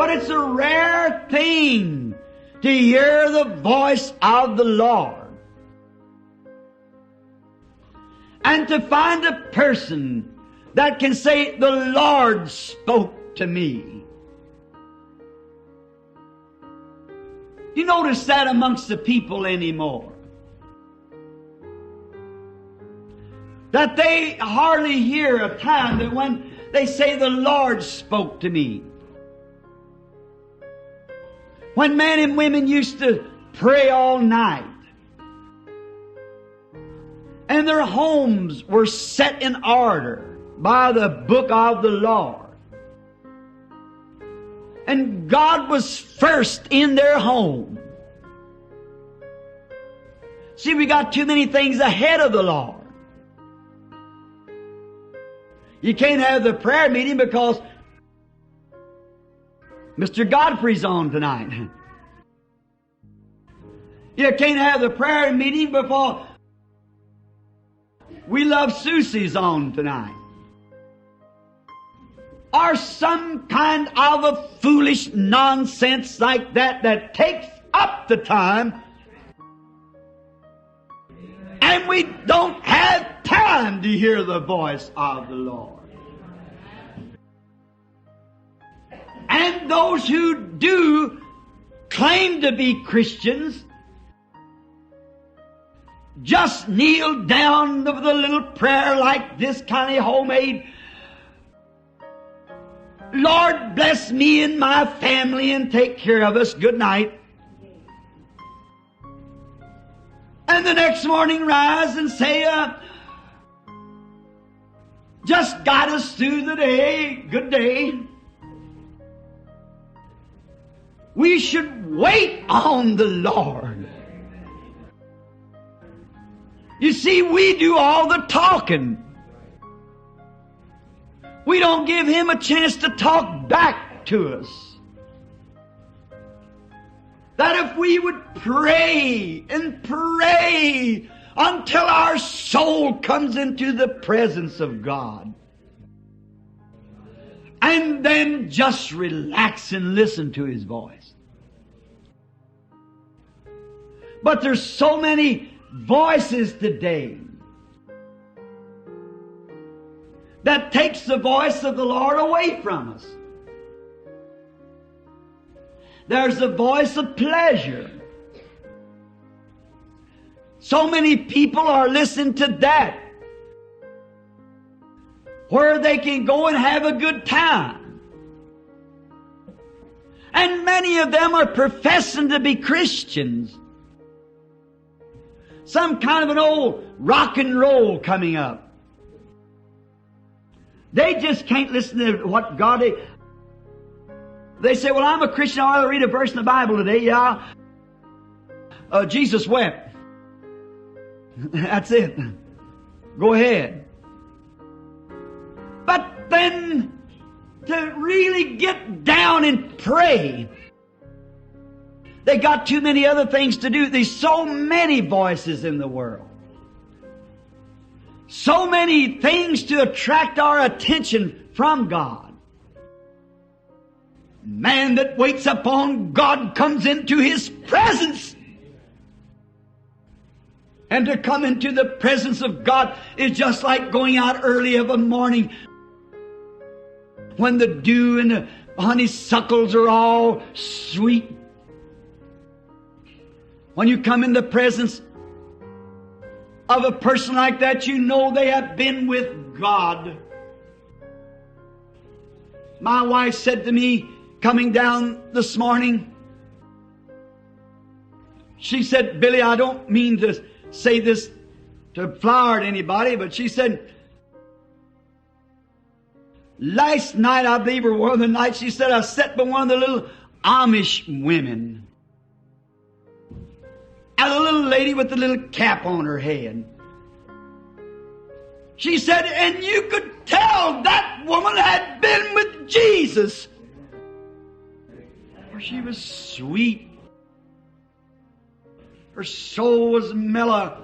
But it's a rare thing to hear the voice of the Lord. And to find a person that can say, the Lord spoke to me. You notice that amongst the people anymore? That they hardly hear a time that when they say, the Lord spoke to me. When men and women used to pray all night, and their homes were set in order by the book of the Lord, and God was first in their home. See, we got too many things ahead of the Lord. You can't have the prayer meeting because Mr. Godfrey's on tonight. You can't have the prayer meeting before We Love Susie's on tonight. Or some kind of a foolish nonsense like that takes up the time, and we don't have time to hear the voice of the Lord. And those who do claim to be Christians just kneel down with a little prayer like this, kind of homemade. Lord, bless me and my family and take care of us. Good night. And the next morning rise and say, just guide us through the day. Good day. We should wait on the Lord. You see, we do all the talking. We don't give Him a chance to talk back to us. That if we would pray and pray until our soul comes into the presence of God, and then just relax and listen to His voice. But there's so many voices today that takes the voice of the Lord away from us. There's the voice of pleasure. So many people are listening to that, where they can go and have a good time. And many of them are professing to be Christians. Some kind of an old rock and roll coming up. They just can't listen to what God is. They say, well, I'm a Christian. I'll read a verse in the Bible today. Yeah. Jesus wept. That's it. Go ahead. But then to really get down and pray, they got too many other things to do. There's so many voices in the world. So many things to attract our attention from God. Man that waits upon God comes into His presence. And to come into the presence of God is just like going out early of a morning when the dew and the honeysuckles are all sweet. When you come in the presence of a person like that, you know they have been with God. My wife said to me, coming down this morning, she said, Billy, I don't mean to say this to flower at anybody, but she said, last night, I believe, or one of the nights, she said, I sat by one of the little Amish women. And a little lady with a little cap on her head. She said, and you could tell that woman had been with Jesus. For she was sweet. Her soul was mellow.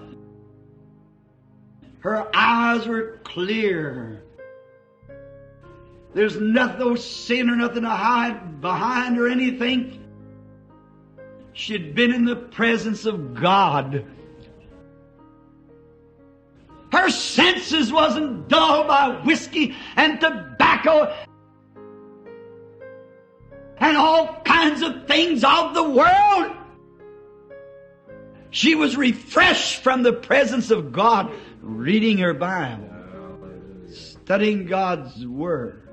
Her eyes were clear. There's nothing, no sin or nothing to hide behind or anything. She'd been in the presence of God. Her senses wasn't dulled by whiskey and tobacco and all kinds of things of the world. She was refreshed from the presence of God, reading her Bible, studying God's Word.